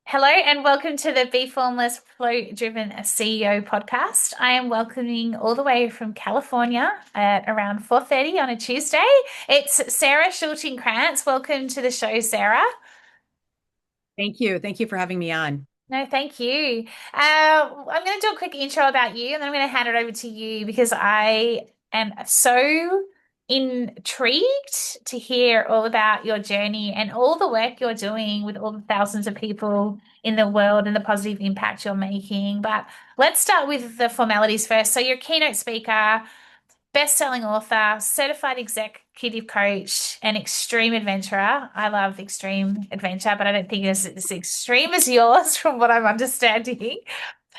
Hello and welcome to the Bee Formless Flow Driven CEO podcast. I am welcoming all the way from California at around 4:30 on a Tuesday. It's Sara Shulting-Kranz. Welcome to the show, Sarah. Thank you. Thank you for having me on. No, thank you. I'm going to do a quick intro about you and then I'm going to hand it over to you because I am so intrigued to hear all about your journey and all the work you're doing with all the thousands of people in the world and the positive impact you're making. But let's start with the formalities first. So, you're a keynote speaker, best-selling author, certified executive coach, and extreme adventurer. I love extreme adventure, but I don't think it's as extreme as yours from what I'm understanding.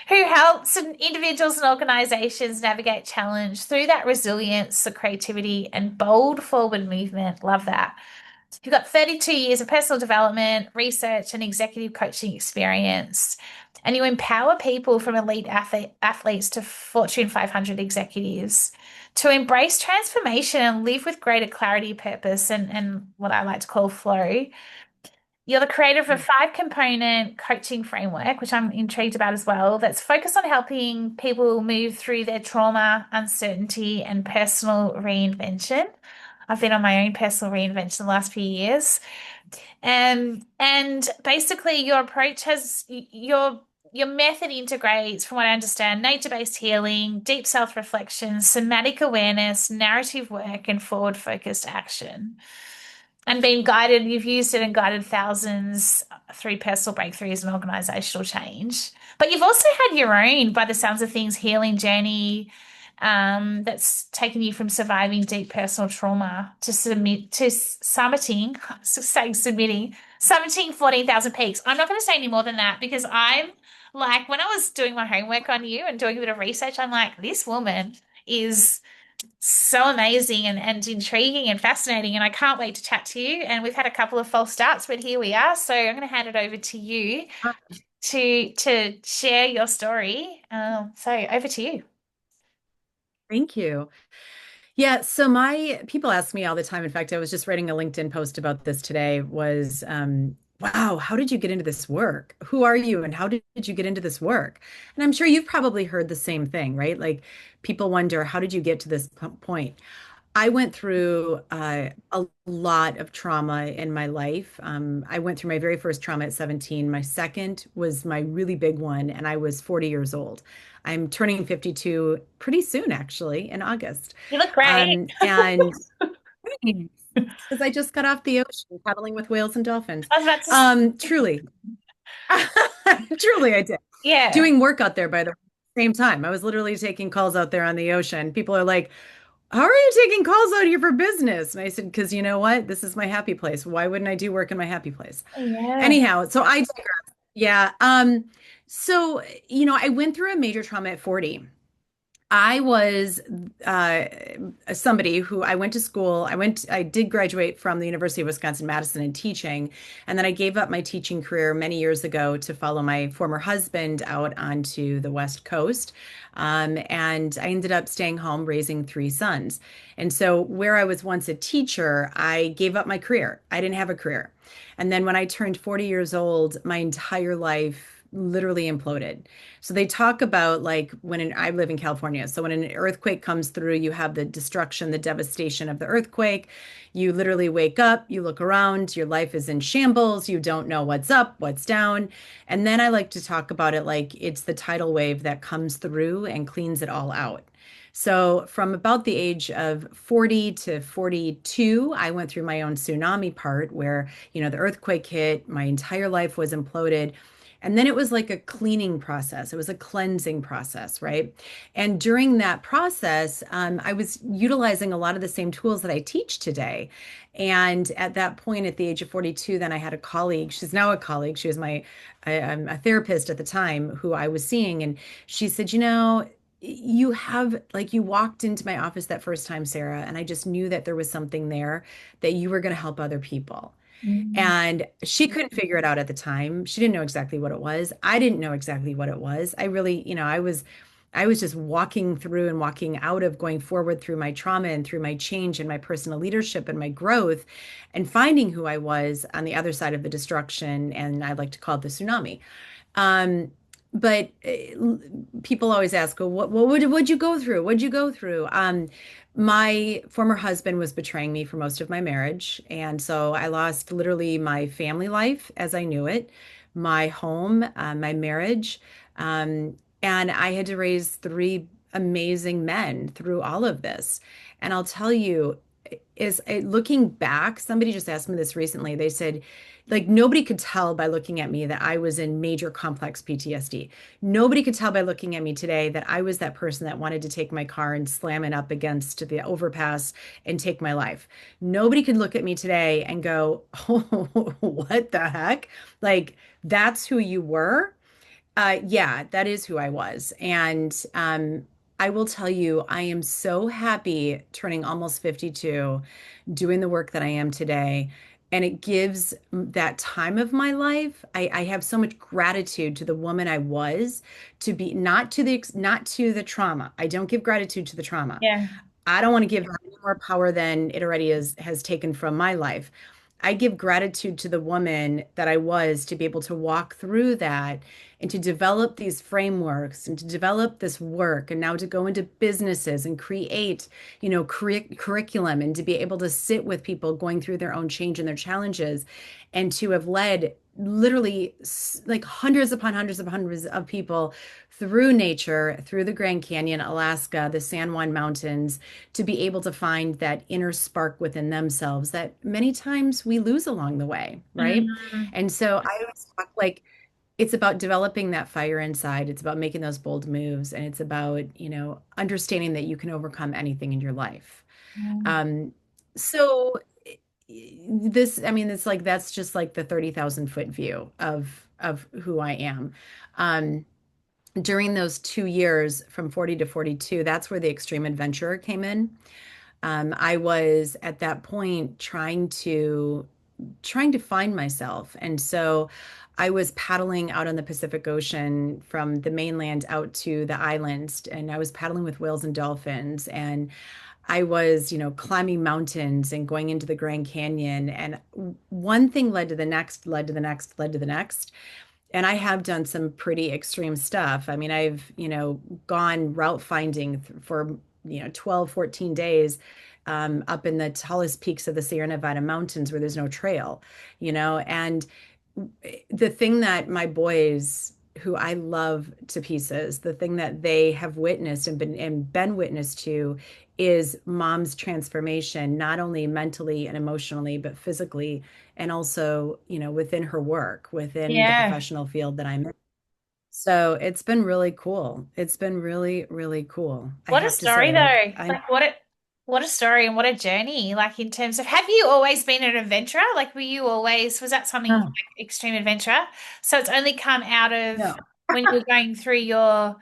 Who helps individuals and organizations navigate challenge through that resilience, the creativity, and bold forward movement. Love that. You've got 32 years of personal development, research, and executive coaching experience. And you empower people from elite athletes to Fortune 500 executives to embrace transformation and live with greater clarity, purpose, and what I like to call flow. You're the creator of a five-component coaching framework, which I'm intrigued about as well, that's focused on helping people move through their trauma, uncertainty, and personal reinvention. I've been on my own personal reinvention the last few years. And basically your approach has your method integrates, from what I understand, nature-based healing, deep self-reflection, somatic awareness, narrative work, and forward-focused action. And been guided, you've used it and guided thousands through personal breakthroughs and organizational change. But you've also had your own, by the sounds of things, healing journey that's taken you from surviving deep personal trauma to summiting 14,000 peaks. I'm not going to say any more than that because I'm like, when I was doing my homework on you and doing a bit of research, I'm like, this woman is so amazing and intriguing and fascinating, and I can't wait to chat to you. And we've had a couple of false starts, but here we are. So I'm going to hand it over to you to share your story. So over to you. Thank you. Yeah, so my people ask me all the time. In fact, I was just writing a LinkedIn post about this today, was wow, how did you get into this work? Who are you and how did you get into this work? And I'm sure you've probably heard the same thing, right? Like people wonder, how did you get to this point? I went through a lot of trauma in my life. I went through my very first trauma at 17. My second was my really big one, and I was 40 years old. I'm turning 52 pretty soon, actually, in August. You look great. And because I just got off the ocean paddling with whales and dolphins. I was about to say, Truly, truly, I did. yeah. Doing work out there by the same time. I was literally taking calls out there on the ocean. People are like, how are you taking calls out here for business? And I said, because you know what? This is my happy place. Why wouldn't I do work in my happy place? Yeah. Anyhow, so I digress. Yeah. So, I went through a major trauma at 40. I was uh, somebody who I went to school. I did graduate from the University of Wisconsin-Madison in teaching. And then I gave up my teaching career many years ago to follow my former husband out onto the West Coast. And I ended up staying home raising three sons. And so, where I was once a teacher, I gave up my career. I didn't have a career. And then when I turned 40 years old, my entire life literally imploded. So they talk about like I live in California. So when an earthquake comes through, you have the destruction, the devastation of the earthquake. You literally wake up, you look around, your life is in shambles. You don't know what's up, what's down. And then I like to talk about it like it's the tidal wave that comes through and cleans it all out. So from about the age of 40 to 42, I went through my own tsunami part where, the earthquake hit, my entire life was imploded. And then it was like a cleaning process. It was a cleansing process, right? And during that process, I was utilizing a lot of the same tools that I teach today. And at that point, at the age of 42, then I had a colleague. She's now a colleague. She was I'm a therapist at the time who I was seeing. And she said, you have like you walked into my office that first time, Sarah, and I just knew that there was something there that you were going to help other people. Mm. And she couldn't figure it out at the time. She didn't know exactly what it was. I didn't know exactly what it was. I really, I was I was just walking through and walking out of going forward through my trauma and through my change and my personal leadership and my growth and finding who I was on the other side of the destruction. And I like to call it the tsunami. Um, but people always ask, well, what'd you go through? What'd you go through? My former husband was betraying me for most of my marriage. And so I lost literally my family life as I knew it, my home, my marriage. And I had to raise three amazing men through all of this. And I'll tell you, looking back, somebody just asked me this recently. They said, like, nobody could tell by looking at me that I was in major complex PTSD. Nobody could tell by looking at me today that I was that person that wanted to take my car and slam it up against the overpass and take my life. Nobody could look at me today and go, oh, what the heck? Like, that's who you were. Yeah, that is who I was. And I will tell you, I am so happy turning almost 52, doing the work that I am today. And it gives that time of my life. I have so much gratitude to the woman I was to be not to the trauma. I don't give gratitude to the trauma. Yeah. I don't want to give her any more power than it already has taken from my life. I give gratitude to the woman that I was to be able to walk through that and to develop these frameworks and to develop this work and now to go into businesses and create, curriculum and to be able to sit with people going through their own change and their challenges and to have led literally like hundreds of people through nature, through the Grand Canyon, Alaska, the San Juan Mountains, to be able to find that inner spark within themselves that many times we lose along the way, right? Mm, And so I always talk like it's about developing that fire inside. It's about making those bold moves, and it's about, understanding that you can overcome anything in your life. mm, Um, so this, I mean, it's like that's just like the 30,000 foot view of who I am. Um, During those 2 years from 40 to 42, that's where the extreme adventurer came in. I was at that point trying to find myself. And so I was paddling out on the Pacific Ocean from the mainland out to the islands, and I was paddling with whales and dolphins. And I was, climbing mountains and going into the Grand Canyon. And one thing led to the next, led to the next, led to the next. And I have done some pretty extreme stuff. I mean, I've, gone route finding for, 12, 14 days up in the tallest peaks of the Sierra Nevada mountains where there's no trail, and the thing that my boys, who I love to pieces, the thing that they have witnessed and been witness to is mom's transformation, not only mentally and emotionally, but physically, and also, within her work, within the yeah. professional field that I'm in. So it's been really cool. It's been really, really cool. I What a have to story say, though. Like what a story and what a journey. Like in terms of have you always been an adventurer? Like were you always was that something like no, extreme adventure? So it's only come out of no. when you were going through your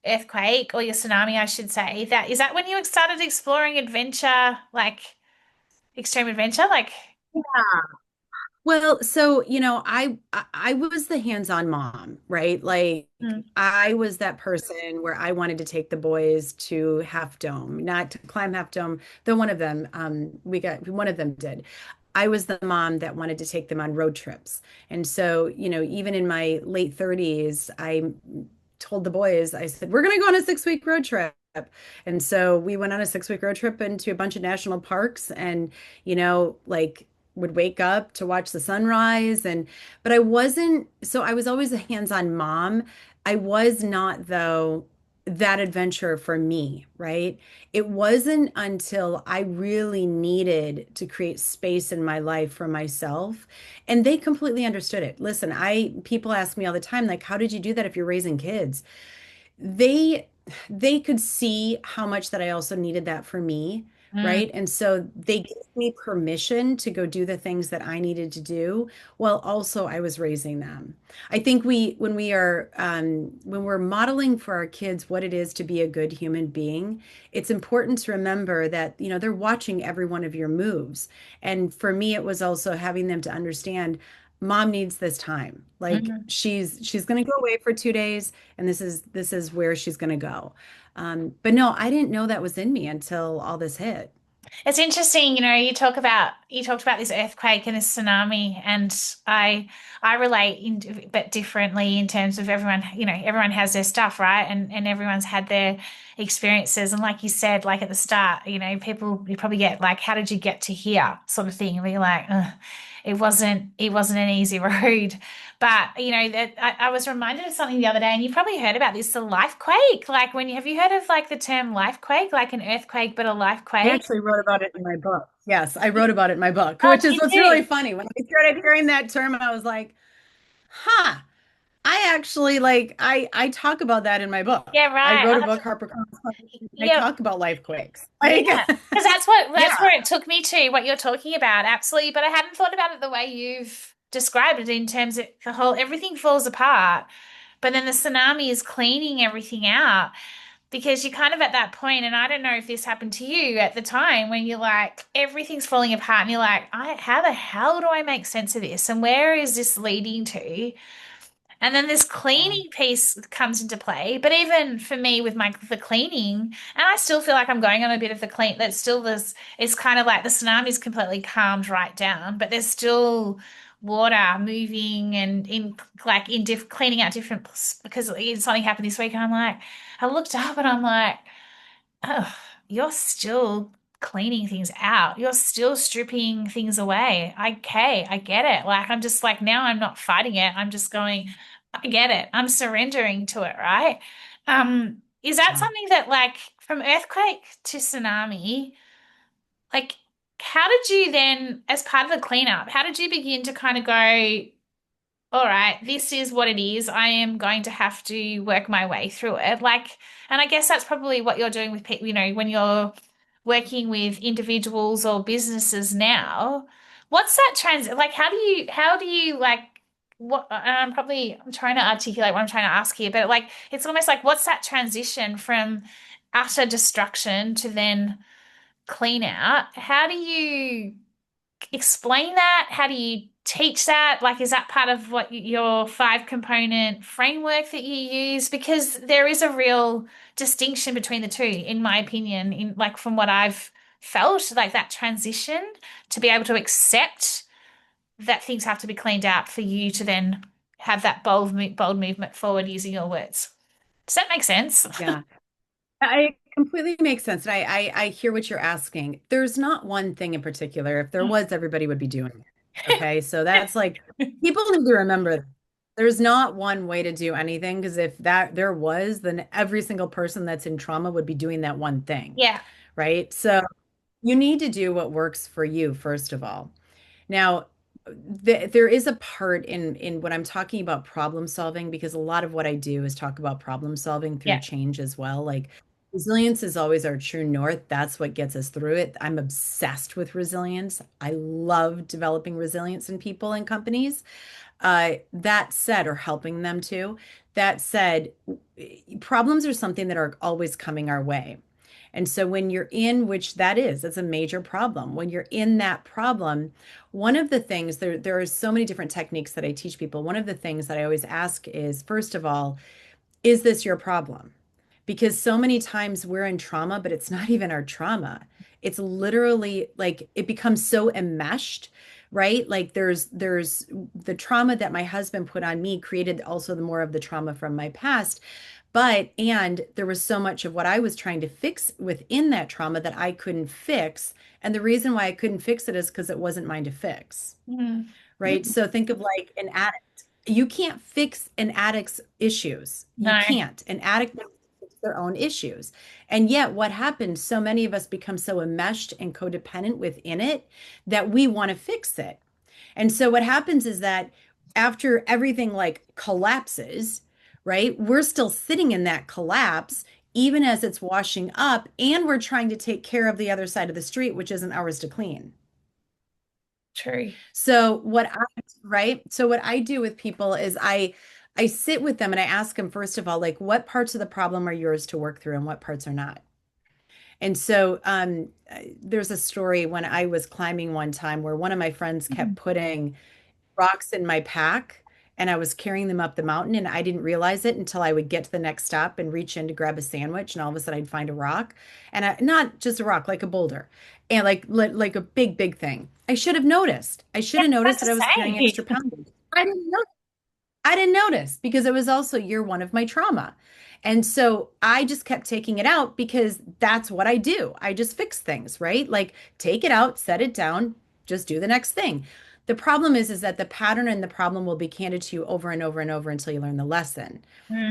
earthquake or your tsunami, I should say. That is that when you started exploring adventure, like extreme adventure? Like Well, so, I was the hands-on mom, right? Like mm, I was that person where I wanted to take the boys to Half Dome, not to climb Half Dome, though one of them, one of them did. I was the mom that wanted to take them on road trips. And so, even in my late 30s, I told the boys, I said, we're going to go on a 6 week road trip. And so we went on a 6 week road trip into a bunch of national parks and, like would wake up to watch the sunrise. But I was always a hands-on mom. I was not, though, that adventure for me, right? It wasn't until I really needed to create space in my life for myself. And they completely understood it. Listen, people ask me all the time, like, how did you do that if you're raising kids? They they could see how much that I also needed that for me, mm, right? And so they gave me permission to go do the things that I needed to do while also I was raising them. I think when we're modeling for our kids what it is to be a good human being, it's important to remember that, they're watching every one of your moves. And for me, it was also having them to understand mom needs this time. Like Mhm. she's going to go away for 2 days, and this is where she's going to go. But no, I didn't know that was in me until all this hit. It's interesting, you talked about this earthquake and this tsunami, and I relate in but differently in terms of everyone, everyone has their stuff, right? And everyone's had their experiences. And like you said, like at the start, people you probably get like, how did you get to here, sort of thing. And you're like, ugh, it wasn't an easy road. But that I was reminded of something the other day, and you've probably heard about this, the life quake. Like have you heard of like the term life quake, like an earthquake, but a life I quake? actually wrote about it in my book. Yes, I wrote about it in my book, Oh, which is you what's really do. funny. When I started hearing that term, I was like, huh. I actually I talk about that in my book. Yeah, I right. wrote I'll a have book, to, HarperCollins Publishing, and I yeah, talk about life quakes. yeah. Like, Because that's yeah. where it took me to, what you're talking about, absolutely. But I hadn't thought about it the way you've described it, in terms of the whole everything falls apart. But then the tsunami is cleaning everything out, because you're kind of at that point, and I don't know if this happened to you at the time, when you're like, everything's falling apart, and you're like, how the hell do I make sense of this? And where is this leading to? And then this cleaning piece comes into play. But even for me with the cleaning, and I still feel like I'm going on a bit of the clean, that's still this, it's kind of like the tsunami's completely calmed right down, but there's still water moving, and in like in cleaning out different, because something happened this week, and I'm like, I looked up and I'm like, oh, you're still cleaning things out. You're still stripping things away. Okay, I get it. Like, I'm just like, now I'm not fighting it. I'm just going, I get it. I'm surrendering to it, right? Is that Yeah. something that, like, from earthquake to tsunami, like, how did you then, as part of the cleanup, how did you begin to kind of go, all right, this is what it is. I am going to have to work my way through it. Like, and I guess that's probably what you're doing with people, when you're working with individuals or businesses now. What's that like, how do you like, I'm trying to articulate what I'm trying to ask here, but like, it's almost like, what's that transition from utter destruction to then clean out? How do you explain that? How do you teach that? Like, is that part of what your 5 component framework that you use? Because there is a real distinction between the two, in my opinion, in like from what I've felt, like that transition to be able to accept that things have to be cleaned out for you to then have that bold movement forward, using your words. Does that make sense? Yeah. I completely makes sense. And I hear what you're asking. There's not one thing in particular. If there was, everybody would be doing it. Okay. So that's like people need to remember there's not one way to do anything, because if that there was, then every single person that's in trauma would be doing that one thing. Yeah, Right. So you need to do what works for you, first of all. Now, there is a part in what I'm talking about problem solving, because a lot of what I do is talk about problem solving through yeah, change as well. Like resilience is always our true north. That's what gets us through it. I'm obsessed with resilience. I love developing resilience in people and companies. That said, or helping them to. That said, problems are something that are always coming our way. And so when you're in, which that is, that's a major problem. When you're in that problem, one of the things there are so many different techniques that I teach people. One of the things that I always ask is, first of all, is this your problem? Because so many times we're in trauma, but it's not even our trauma. It's literally like it becomes so enmeshed, right? Like there's the trauma that my husband put on me created also the more of the trauma from my past. And there was so much of what I was trying to fix within that trauma that I couldn't fix. And the reason why I couldn't fix it is because it wasn't mine to fix, mm, right? So think of like an addict. You can't fix an addict's issues. You no, can't. An addict knows to fix their own issues. And yet, what happens, so many of us become so enmeshed and codependent within it that we want to fix it. And so what happens is that after everything like collapses, right, we're still sitting in that collapse, even as it's washing up, and we're trying to take care of the other side of the street, which isn't ours to clean. true. So right? So what I do with people is I sit with them and I ask them, first of all, like, what parts of the problem are yours to work through and what parts are not? And so there's a story when I was climbing one time where one of my friends kept Mhm. putting rocks in my pack and I was carrying them up the mountain and I didn't realize it until I would get to the next stop and reach in to grab a sandwich and all of a sudden I'd find a rock and not just a rock, like a boulder and like a big, big thing. I should have noticed. I should Yeah, have noticed that's that I was carrying the extra same. poundage. I didn't know. I didn't notice because it was also year one of my trauma. And so I just kept taking it out because that's what I do. I just fix things, right? Like take it out, set it down, just do the next thing. The problem is that the pattern and the problem will be handed to you over and over and over until you learn the lesson.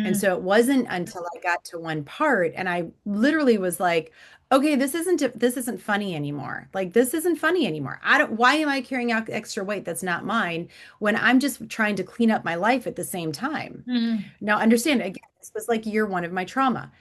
And Mm, so it wasn't until I got to one part and I literally was like, okay, this isn't funny anymore. Like this isn't funny anymore. I don't why am I carrying out extra weight that's not mine when I'm just trying to clean up my life at the same time? mm, Now understand again, this was like year one of my trauma.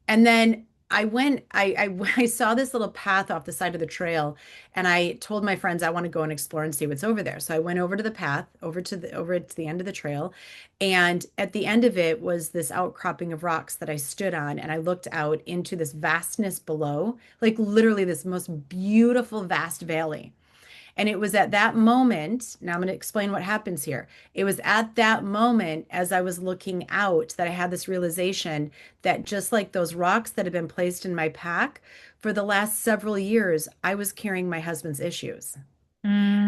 And then I saw this little path off the side of the trail, and I told my friends I want to go and explore and see what's over there. So I went over to the path, over to the end of the trail, and at the end of it was this outcropping of rocks that I stood on, and I looked out into this vastness below, like literally this most beautiful vast valley. And it was at that moment, now I'm going to explain what happens here. It was at that moment, as I was looking out, that I had this realization that just like those rocks that had been placed in my pack, for the last several years, I was carrying my husband's issues.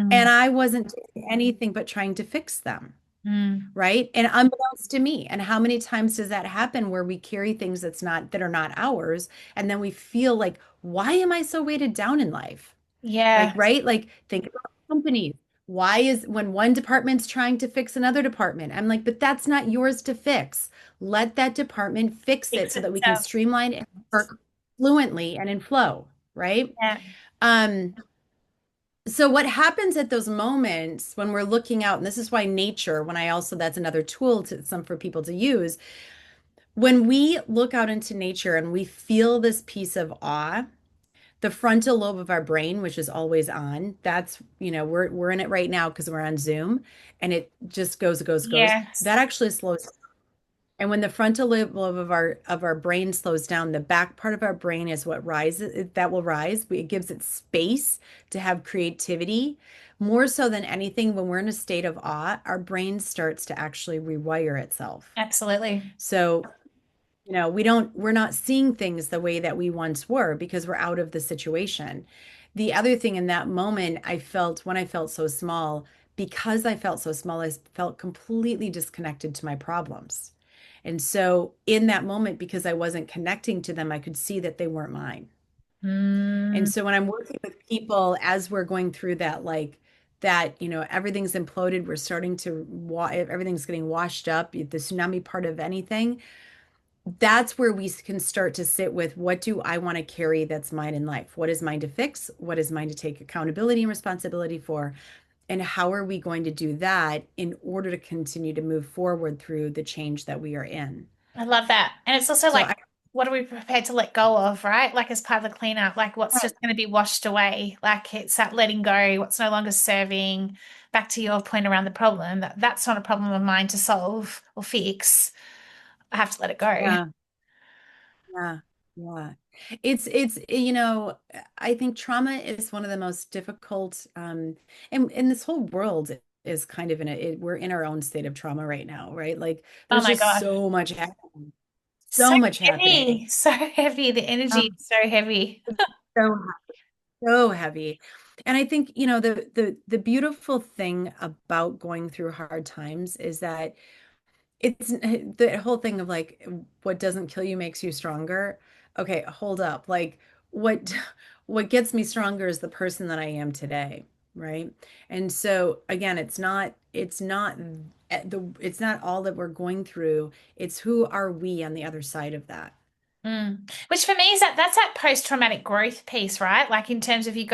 And mm, I wasn't doing anything but trying to fix them, mm. right? And unbeknownst to me. And how many times does that happen where we carry things that are not ours, and then we feel like, why am I so weighted down in life? Like, Yeah, right? Like, think about companies. Why is when one department's trying to fix another department? I'm like, but that's not yours to fix. Let that department fix it fix so that we can itself. streamline and work fluently and in flow, right? Yeah. Um, so what happens at those moments when we're looking out, and this is why nature, when I also that's another tool to some for people to use, when we look out into nature and we feel this piece of awe, the frontal lobe of our brain, which is always on, that's, we're in it right now because we're on Zoom and it just goes. Yes. That actually slows. And when the frontal lobe of our brain slows down, the back part of our brain is what rises, that will rise. It gives it space to have creativity. More so than anything, when we're in a state of awe, our brain starts to actually rewire itself. Absolutely. So we're not seeing things the way that we once were because we're out of the situation. The other thing in that moment, I felt when I felt so small, because I felt so small, I felt completely disconnected to my problems. And so in that moment, because I wasn't connecting to them, I could see that they weren't mine. And Mm, so when I'm working with people as we're going through that, like that, everything's imploded, we're starting to, everything's getting washed up, the tsunami part of anything, that's where we can start to sit with what do I want to carry that's mine in life? What is mine to fix? What is mine to take accountability and responsibility for? And how are we going to do that in order to continue to move forward through the change that we are in? I love that. And it's also So like, I, what are we prepared to let go of, right? Like as part of the cleanup, like what's just going to be washed away? Like it's that letting go, what's no longer serving. Back to your point around the problem, that's not a problem of mine to solve or fix. I have to let it go. yeah, yeah, yeah. It's I think trauma is one of the most difficult and this whole world is kind of we're in our own state of trauma right now, right? Like Oh there's my just God. so much happening. So So much happening. heavy. So heavy. The energy Um, is so heavy. so so heavy. And I think, the beautiful thing about going through hard times is that it's the whole thing of like what doesn't kill you makes you stronger. Okay, hold up. Like what what gets me stronger is the person that I am today, right? And so again, it's not all that we're going through. It's who are we on the other side of that. Mm. Which for me is that's that post-traumatic growth piece, right? Like in terms of you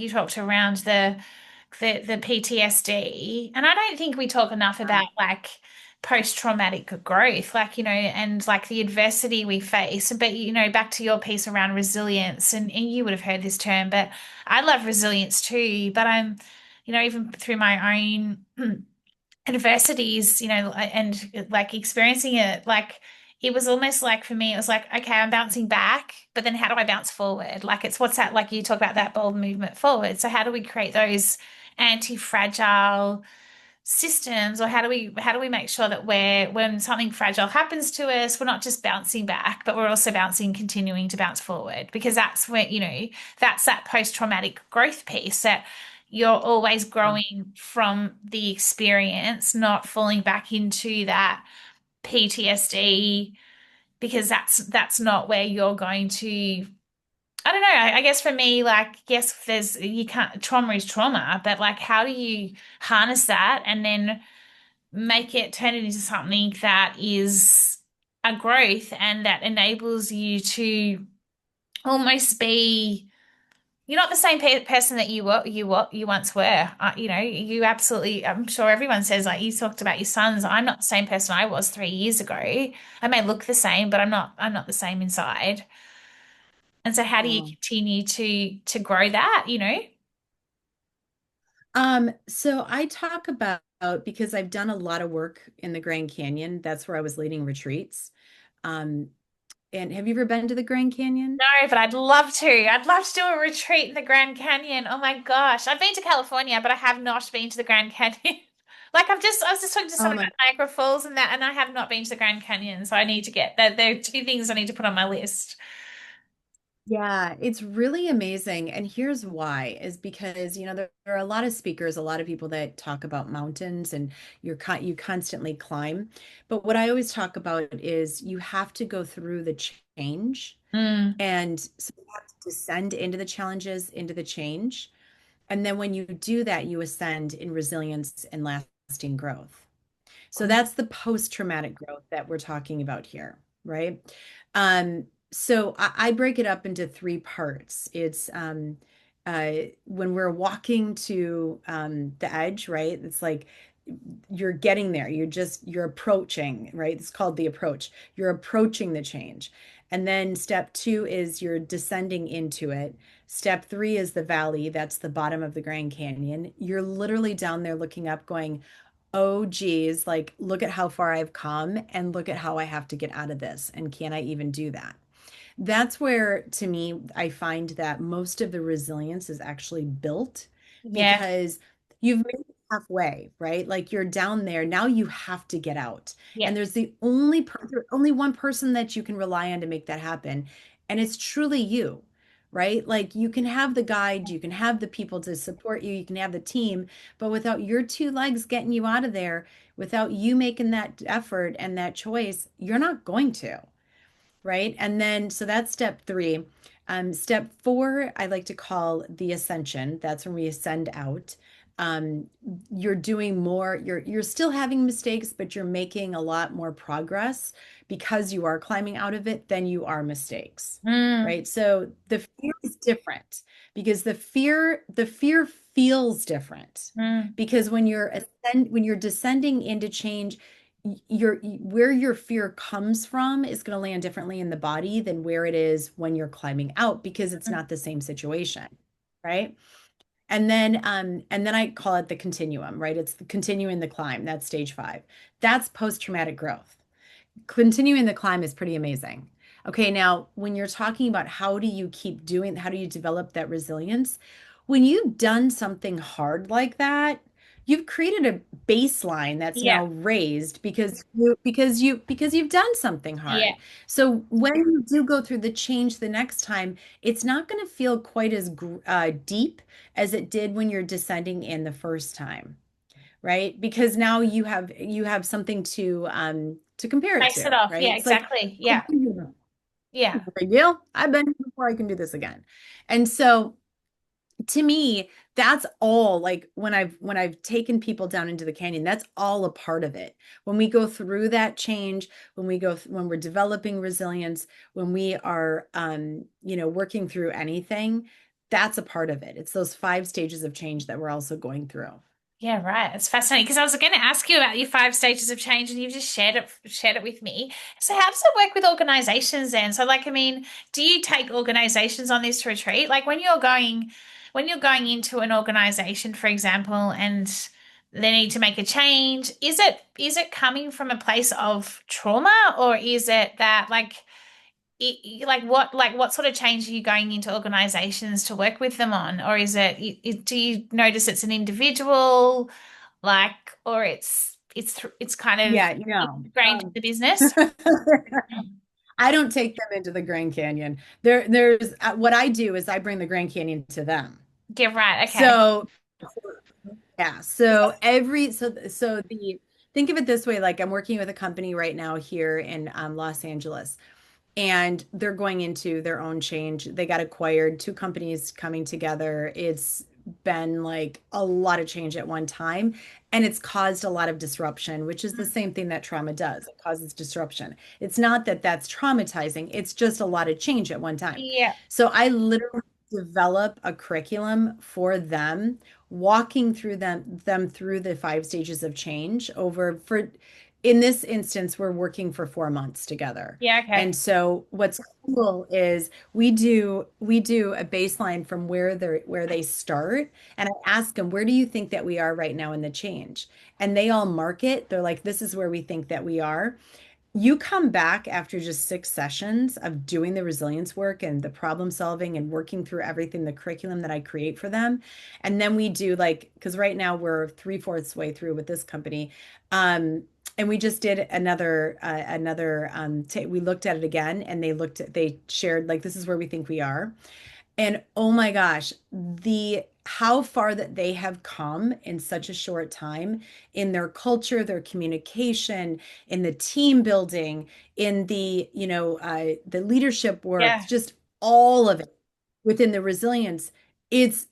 talked around the PTSD, and I don't think we talk enough Yeah. about like post-traumatic growth, like and like the adversity we face. But back to your piece around resilience, and you would have heard this term, but I love resilience too. But I'm, even through my own adversities, and like experiencing it, like it was almost like for me, it was like, okay, I'm bouncing back, but then how do I bounce forward? Like it's what's that, like you talk about that bold movement forward. So how do we create those anti-fragile systems, or how do we make sure that when something fragile happens to us, we're not just bouncing back, but we're also continuing to bounce forward, because that's where, that's that post-traumatic growth piece, that you're always growing from the experience, not falling back into that PTSD, because that's not where you're going to. I don't know. I guess for me, like, yes, you can't, trauma is trauma, but like, how do you harness that and then turn it into something that is a growth and that enables you to almost be, you're not the same person that you once were. You absolutely, I'm sure everyone says, like, you talked about your sons. I'm not the same person I was 3 years ago. I may look the same, but I'm not the same inside. And so how do you Oh. continue to grow that? So I talk about because I've done a lot of work in the Grand Canyon. That's where I was leading retreats. Um, and have you ever been to the Grand Canyon? No, but I'd love to. I'd love to do a retreat in the Grand Canyon. Oh my gosh. I've been to California, but I have not been to the Grand Canyon. Like, I was just talking to Oh someone my. about Niagara Falls and that, and I have not been to the Grand Canyon. So I need to get that. There are two things I need to put on my list. Yeah, it's really amazing. And here's why, is because, there are a lot of speakers, a lot of people that talk about mountains and you constantly climb. But what I always talk about is you have to go through the change. Mm, And so you have to descend into the challenges, into the change. And then when you do that, you ascend in resilience and lasting growth. So that's the post-traumatic growth that we're talking about here, right? So I break it up into three parts. It's when we're walking to the edge, right? It's like you're getting there. You're approaching, right? It's called the approach. You're approaching the change. And then step two is you're descending into it. Step three is the valley. That's the bottom of the Grand Canyon. You're literally down there looking up, going, oh geez, like look at how far I've come and look at how I have to get out of this. And can I even do that? That's where, to me, I find that most of the resilience is actually built yeah, because you've made it halfway, right? Like you're down there. Now you have to get out. yeah. And there's only one person that you can rely on to make that happen. And it's truly you, right? Like you can have the guide, you can have the people to support you, you can have the team, but without your two legs getting you out of there, without you making that effort and that choice, you're not going to, right? And then, so that's step three. Step four, I like to call the ascension. That's when we ascend out. Um, you're doing more, you're still having mistakes, but you're making a lot more progress because you are climbing out of it than you are mistakes, Mm, right? So the fear is different because the fear feels different mm, because when you're descending into change, where your fear comes from is going to land differently in the body than where it is when you're climbing out because it's mm. not the same situation, right? And then I call it the continuum, right? It's continuing the climb. That's stage five. That's post-traumatic growth. Continuing the climb is pretty amazing. Okay, now when you're talking about how do you develop that resilience? When you've done something hard like that, you've created a baseline that's Yeah, now raised because you've done something yeah. hard. So when you do go through the change the next time, it's not going to feel quite as deep as it did when you're descending in the first time, right? Because now you have something to compare it Base it to, off. right? Yeah, It's like, exactly. oh, Yeah, yeah. big deal. I've been here before, I can do this again. And so to me, that's all like when I've taken people down into the canyon, that's all a part of it. When we go through that change, when we're developing resilience, when we are working through anything, that's a part of it. It's those five stages of change that we're also going through. Yeah, right. It's fascinating because I was going to ask you about your five stages of change, and you've just shared it with me. So how does it work with organizations then? So like, I mean, do you take organizations on this retreat? Like when you're going into an organization, for example, and they need to make a change, is it coming from a place of trauma, or is it that like what sort of change are you going into organizations to work with them on? Or is it, do you notice it's an individual? Like, or it's kind of Yeah, no. ingrained in the business? Mm. I don't take them into the Grand Canyon. There's what I do is I bring the Grand Canyon to them. Yeah, right. Okay. So yeah, so the think of it this way, like I'm working with a company right now here in Los Angeles, and they're going into their own change. They got acquired, two companies coming together. It's been like a lot of change at one time, and it's caused a lot of disruption, which is the same thing that trauma does. It causes disruption. It's not that that's traumatizing, it's just a lot of change at one time. Yeah. So I literally develop a curriculum for them, walking through them through the five stages of change over for in this instance, we're working for 4 months together. Yeah. Okay. And so what's cool is we do a baseline from where they start. And I ask them, where do you think that we are right now in the change? And they all mark it. They're like, this is where we think that we are. You come back after just 6 sessions of doing the resilience work and the problem solving and working through everything, the curriculum that I create for them. And then we do like, because right now we're three-fourths way through with this company. And we just did we looked at it again and they shared like, this is where we think we are. And oh my gosh, the how far that they have come in such a short time in their culture, their communication, in the team building, in the leadership work, Yeah. just all of it within the resilience. It's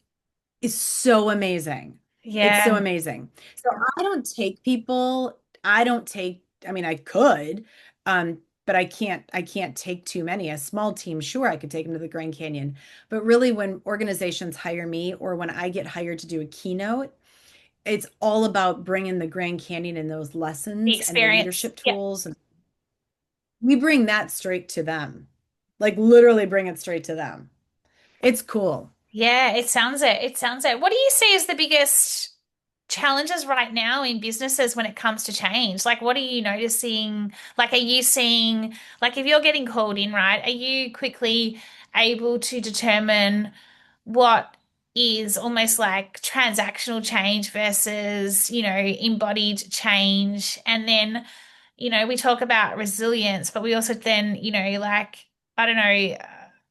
is so amazing. It's so Yeah. amazing. So I don't take people, I don't take, I mean, I could, but I can't take too many. A small team, sure, I could take them to the Grand Canyon. But really, when organizations hire me or when I get hired to do a keynote, it's all about bringing the Grand Canyon and those The lessons and the experience. leadership Yeah. tools. And we bring that straight to them. Like literally bring it straight to them. It's cool. Yeah, it sounds it. It sounds it. What do you see as the biggest challenges right now in businesses when it comes to change? Like, what are you noticing? Like, are you seeing, like, if you're getting called in, right, are you quickly able to determine what is almost like transactional change versus, embodied change? And then, we talk about resilience, but we also then, like, I don't know,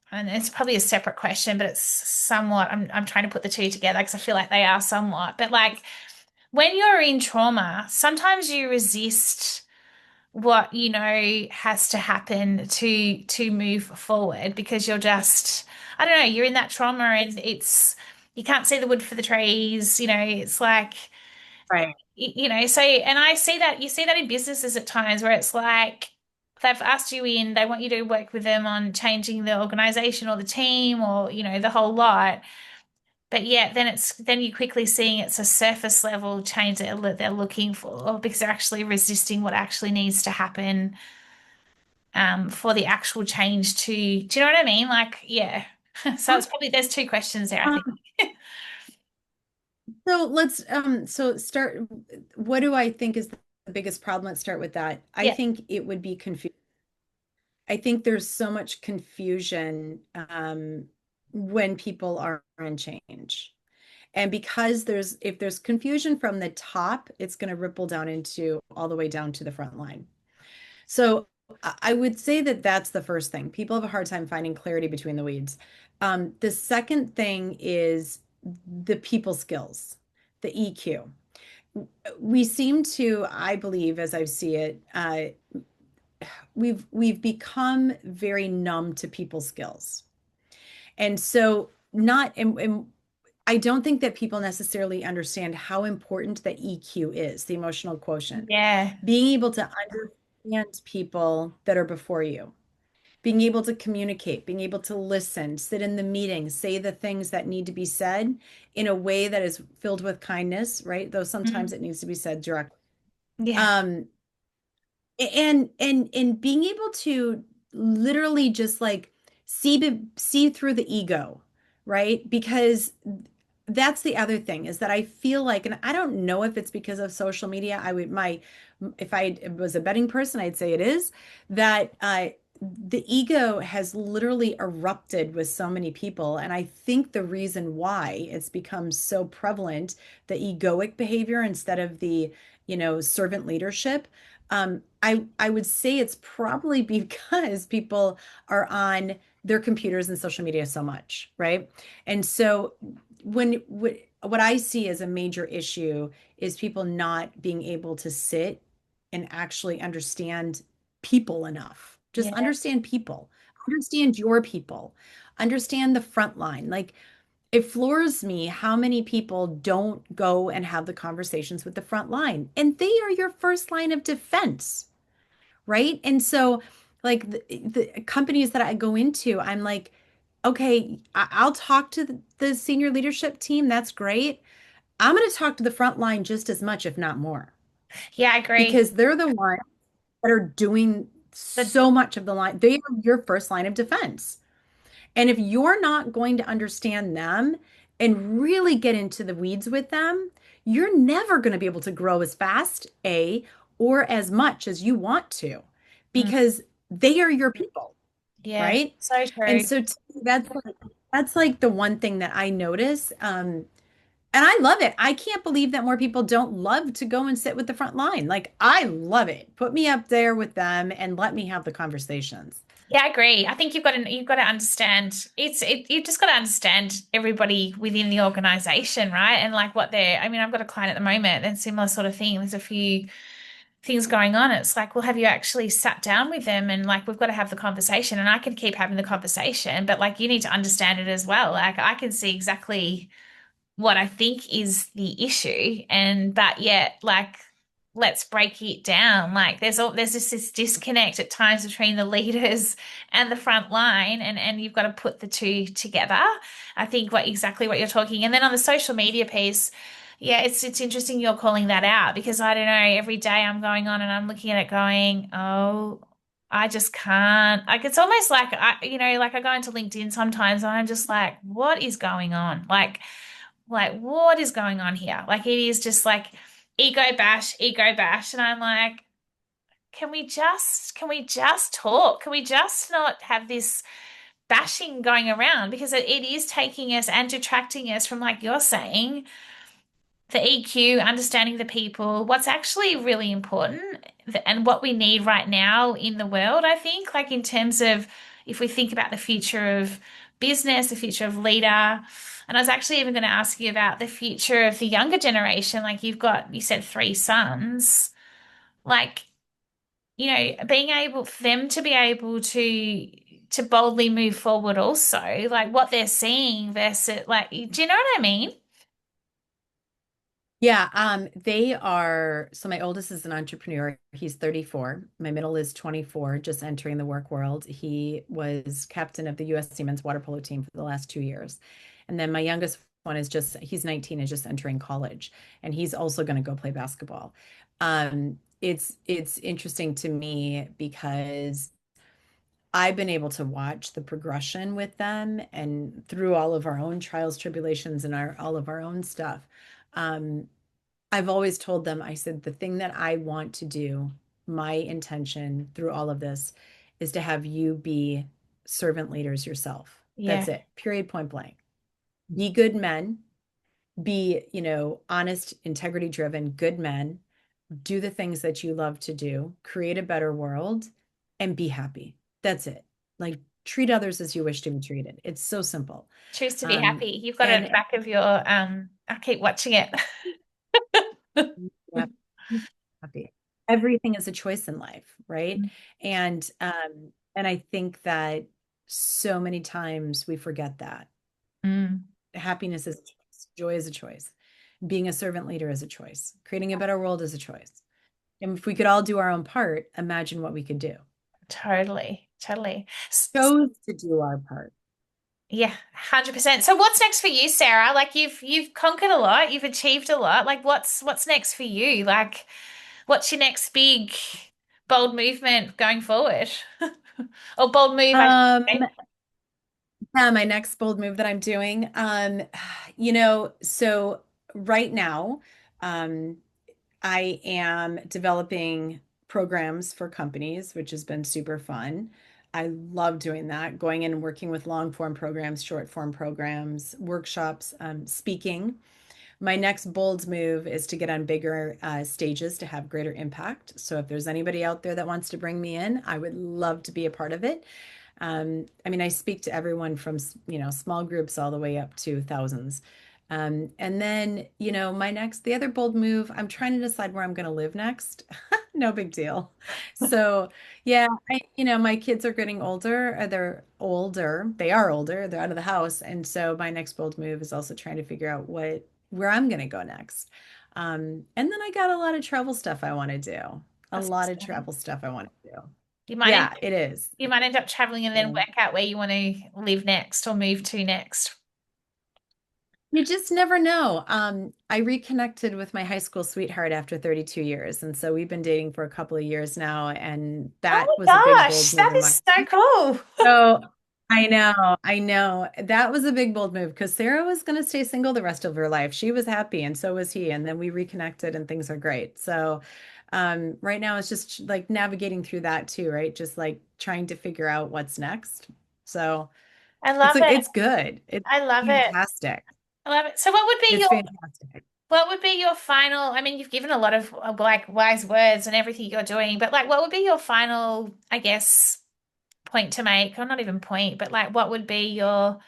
and it's probably a separate question, but it's somewhat, I'm trying to put the two together because I feel like they are somewhat, but like when you're in trauma, sometimes you resist what you know has to happen to move forward because you're just, I don't know, you're in that trauma and it's you can't see the wood for the trees, it's like Right. so, and I see that you see that in businesses at times where it's like they've asked you in, they want you to work with them on changing the organization or the team or, the whole lot. But yeah, then you're quickly seeing it's a surface level change that they're looking for because they're actually resisting what actually needs to happen for the actual change to, do you know what I mean? Like, yeah. So it's probably there's two questions there, I think. So let's start. What do I think is the biggest problem? Let's start with that. I Yeah. think it would be confusion. I think there's so much confusion when people are in change. And because if there's confusion from the top, it's going to ripple down into all the way down to the front line. So I would say that that's the first thing. People have a hard time finding clarity between the weeds. The second thing is the people skills, the EQ. We seem to, I believe, as I see it, we've become very numb to people skills. And so not and I don't think that people necessarily understand how important the EQ is, the emotional quotient. Yeah. Being able to understand people that are before you, being able to communicate, being able to listen, sit in the meeting, say the things that need to be said in a way that is filled with kindness, right? Though sometimes Mm. it needs to be said directly. Yeah. Um, and being able to literally just like see through the ego, right? Because that's the other thing is that I feel like, and I don't know if it's because of social media. I would my if I was a betting person, I'd say it is that the ego has literally erupted with so many people. And I think the reason why it's become so prevalent, the egoic behavior instead of the, servant leadership, I would say it's probably because people are on their computers and social media so much, right? And so what I see as a major issue is people not being able to sit and actually understand people enough. Just Yeah. understand people, understand your people, understand the front line. Like it floors me how many people don't go and have the conversations with the front line, and they are your first line of defense, right? And so, like the companies that I go into, I'm like, okay, I'll talk to the senior leadership team. That's great. I'm going to talk to the front line just as much, if not more, Yeah, I agree. because they're the ones that are doing The so much of the line. They are your first line of defense. And if you're not going to understand them and really get into the weeds with them, you're never going to be able to grow as fast, or as much as you want to, mm, because they are your people, yeah, right? so And true. so to me, that's like the one thing that I notice. And I love it. I can't believe that more people don't love to go and sit with the front line. Like, I love it. Put me up there with them and let me have the conversations. Yeah, I agree. I think you've got to understand you've just got to understand everybody within the organization, right? And like what they're I mean, I've got a client at the moment and similar sort of thing. There's a few things going on. It's like, well, have you actually sat down with them? And like we've got to have the conversation and I can keep having the conversation, but like you need to understand it as well. Like I can see exactly what I think is the issue, and but yet like let's break it down. Like there's just this disconnect at times between the leaders and the front line, and you've got to put the two together. I think exactly what you're talking. And then on the social media piece, yeah, it's interesting you're calling that out because I don't know, every day I'm going on and I'm looking at it going, oh, I just can't. Like it's almost like like I go into LinkedIn sometimes and I'm just like, what is going on? Like, what is going on here? Like, it is just like ego bash. And I'm like, can we just talk? Can we just not have this bashing going around? Because it is taking us and detracting us from, like you're saying, the EQ, understanding the people, what's actually really important and what we need right now in the world, I think, like in terms of if we think about the future of business, the future of leader. And I was actually even going to ask you about the future of the younger generation. Like you said three sons, like, being able for them to be able to boldly move forward also, like what they're seeing versus like, do you know what I mean? Yeah, they are. So my oldest is an entrepreneur. He's 34. My middle is 24, just entering the work world. He was captain of the U.S. men's water polo team for the last 2 years. And then my youngest one he's 19 and just entering college. And he's also going to go play basketball. It's interesting to me because I've been able to watch the progression with them and through all of our own trials, tribulations, and all of our own stuff. Um, I've always told them, I said, the thing that I want to do, my intention through all of this is to have you be servant leaders yourself. Yeah, That's it, period, point blank. Be good men, be, honest, integrity driven, good men, do the things that you love to do, create a better world, and be happy. That's it. Like treat others as you wish to be treated. It's so simple. choose to be Um, happy. You've got it at the and back of your I keep watching it. yeah, happy. Everything is a choice in life, right? And I think that so many times we forget that Mm, happiness is a choice, joy is a choice, being a servant leader is a choice, creating a better world is a choice. And if we could all do our own part, imagine what we could do. totally, totally. Chose to do our part. Yeah, 100%. So what's next for you, Sarah? Like you've conquered a lot, you've achieved a lot. Like what's next for you? Like what's your next big bold movement going forward? Or bold move, I should Um, say. yeah, my next bold move that I'm doing. So right now, um, I am developing programs for companies, which has been super fun. I love doing that, going in and working with long form programs, short form programs, workshops, speaking. My next bold move is to get on bigger stages to have greater impact. So if there's anybody out there that wants to bring me in, I would love to be a part of it. I mean, I speak to everyone from, small groups all the way up to thousands. And then, the other bold move, I'm trying to decide where I'm going to live next. No big deal. So, yeah, my kids are getting older. They're older. They are older. They're out of the house. And so my next bold move is also trying to figure out where I'm going to go next. And then I got a lot of travel stuff I want to do. A That's lot of exciting. travel stuff I want to do. You might end Yeah, it is. you might end up traveling and then So work out where you want to live next or move to next. you just never know. I reconnected with my high school sweetheart after 32 years. And so we've been dating for a couple of years now. And Oh that was a my big, bold gosh, move that in is my so cool. So I know. That was a big, bold move because Sarah was going to stay single the rest of her life. She was happy, and so was he. And then we reconnected, and things are great. So, right now it's just like navigating through that too, right? Just like trying to figure out what's next. So I love it. it's good. It's I love it. fantastic. I love it. So It's fantastic. what would be your final, I mean, you've given a lot of like wise words and everything you're doing, but like what would be your final, I guess, point to make, or not even point, but like what would be your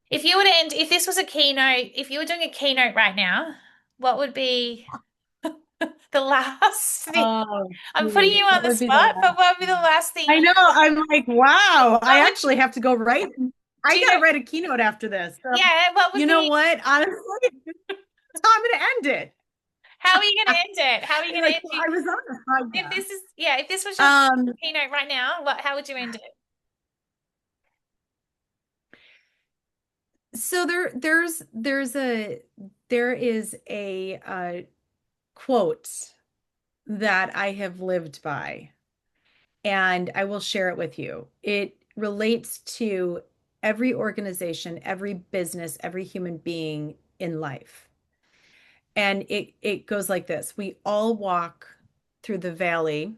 if you were to end if this was a keynote, if you were doing a keynote right now, what would be the last thing? Oh, I'm putting geez, you on what the would be the spot, but last what would be the thing? last thing I know. I'm like, wow. I what would actually have to go write. do I you got know to write a keynote after this. So, yeah, what would you know be what? Honestly, that's how I'm going to end it. how are you gonna end it? How are you You're gonna like, end well, it? I was on the If podcast. this is yeah, if this was your Um, keynote right now, how would you end it? so there is a quote that I have lived by, and I will share it with you. It relates to every organization, every business, every human being in life. And it goes like this. We all walk through the valley,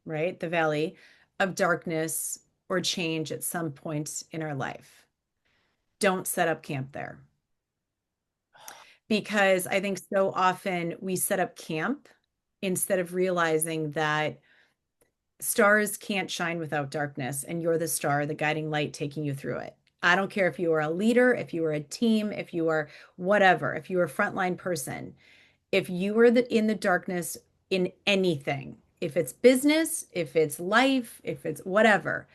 right? The valley of darkness or change at some point in our life. Don't set up camp there. Because I think so often we set up camp instead of realizing that stars can't shine without darkness, and you're the star, the guiding light taking you through it. I don't care if you are a leader, if you are a team, if you are whatever, if you're a frontline person, if you are in the darkness in anything, if it's business, if it's life, if it's whatever,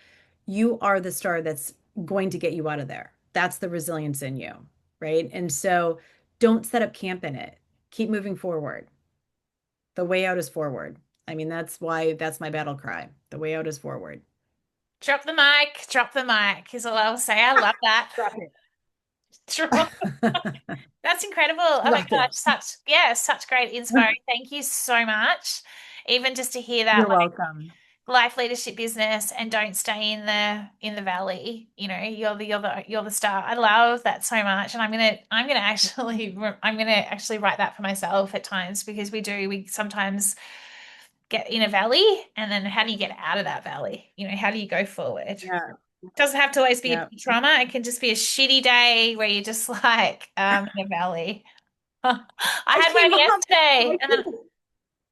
you are the star that's going to get you out of there. That's the resilience in you, right? And so don't set up camp in it. Keep moving forward. The way out is forward. I mean, that's my battle cry. The way out is forward. Drop the mic is all I'll say. I love that. Drop it. Drop. That's incredible. Oh my Drop gosh, it. such great inspiration. Thank you so much. Even just to hear that, You're like welcome. life leadership business and don't stay in the valley. You know, you're the star. I love that so much. And I'm gonna actually write that for myself at times because we sometimes get in a valley and then how do you get out of that valley? You know, how do you go forward? Yeah. Doesn't have to always be Yeah. a trauma. It can just be a shitty day where you're just like in a valley. I I had one came off. yesterday, and then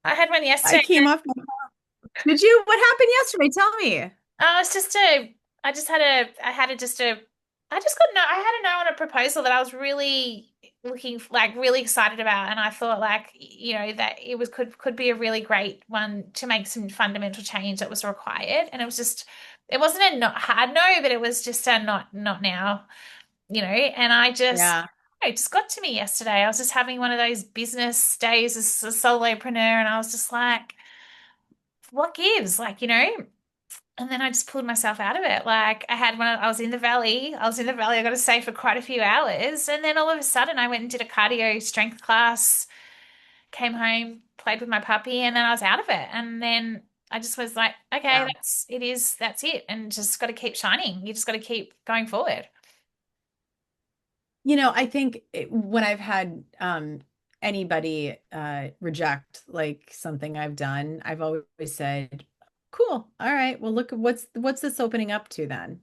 I had one I yesterday. came off. Did you? What happened yesterday? Tell me. It's just I just had I had a just a, I just got no, I had a no on a proposal that I was really looking like really excited about, and I thought like you know that it was could be a really great one to make some fundamental change that was required, and it was just it wasn't a not hard no, but it was just a not now, you know, and Yeah. it just got to me yesterday. I was just having one of those business days as a solopreneur, and I was just like, what gives? Like, you know, and then I just pulled myself out of it. Like I was in the valley. I was in the valley, I got to say, for quite a few hours. And then all of a sudden I went and did a cardio strength class, came home, played with my puppy, and then I was out of it. And then I just was like, okay, Yeah. that's it. And just got to keep shining. You just got to keep going forward. I think when I've had anybody reject like something I've done, I've always said, cool. All right. Well, look, what's this opening up to then?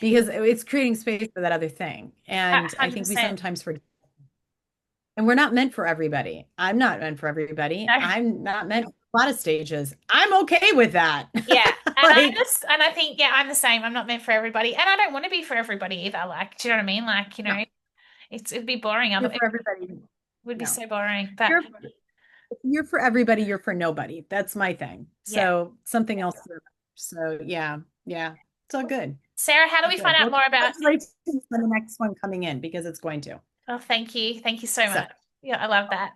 Because it's creating space for that other thing. And I think we 100%. sometimes forget, and we're not meant for everybody. I'm not meant for everybody. No. I'm not meant for a lot of stages. I'm okay with that. Yeah. And I Like, just and I think, yeah, I'm the same. I'm not meant for everybody. And I don't want to be for everybody either. Like, do you know what I mean? Like, no, it'd be boring. you're It for everybody. would be No. so boring. But You're you're for everybody, you're for nobody. That's my thing. yeah. So something else. So yeah, yeah. It's all good. Sarah, how do All we find good. out Well, more about congratulations on the next one coming in because it's going to. Oh, thank you. Thank you so So much. Yeah, I love that.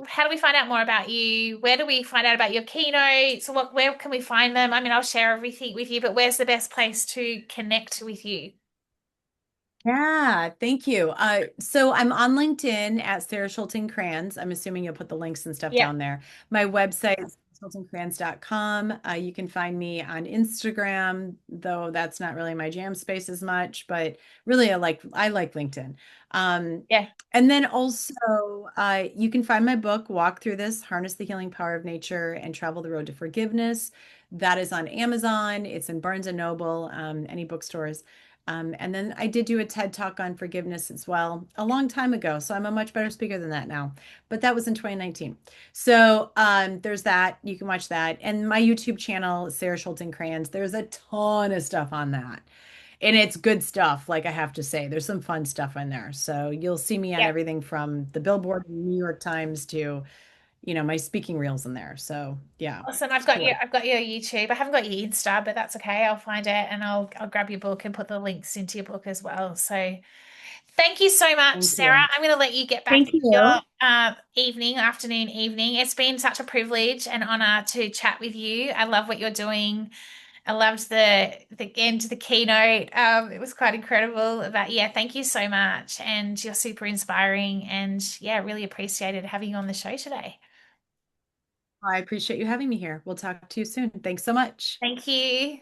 How do we find out more about you? Where do we find out about your keynotes? Where can we find them? I mean, I'll share everything with you, but where's the best place to connect with you? yeah, thank you. So I'm on LinkedIn at Sara Schulting-Kranz. I'm assuming you'll put the links and stuff Yeah. down there. My website is schultingkranz.com. You can find me on Instagram, though that's not really my jam space as much, but really I like LinkedIn. Um, Yeah. and then also you can find my book, Walk Through This, Harness the Healing Power of Nature and Travel the Road to Forgiveness. That is on Amazon. It's in Barnes and Noble, any bookstores. And then I did do a TED Talk on forgiveness as well a long time ago. So I'm a much better speaker than that now. But that was in 2019. So there's that. You can watch that. And my YouTube channel, Sara Shulting Kranz, there's a ton of stuff on that. And it's good stuff, like I have to say. There's some fun stuff in there. So you'll see me on Yeah. everything from the Billboard, New York Times to, my speaking reels in there. So yeah, Awesome. it's cool. I've got your YouTube. I haven't got your Insta, but that's okay. I'll find it and I'll grab your book and put the links into your book as well. So thank you so much, Thank Sarah. you. I'm going to let you get back Thank to your you. evening. It's been such a privilege and honor to chat with you. I love what you're doing. I loved the end, the keynote. It was quite incredible. But yeah, thank you so much. And you're super inspiring. And yeah, really appreciated having you on the show today. I appreciate you having me here. We'll talk to you soon. Thanks so much. Thank you.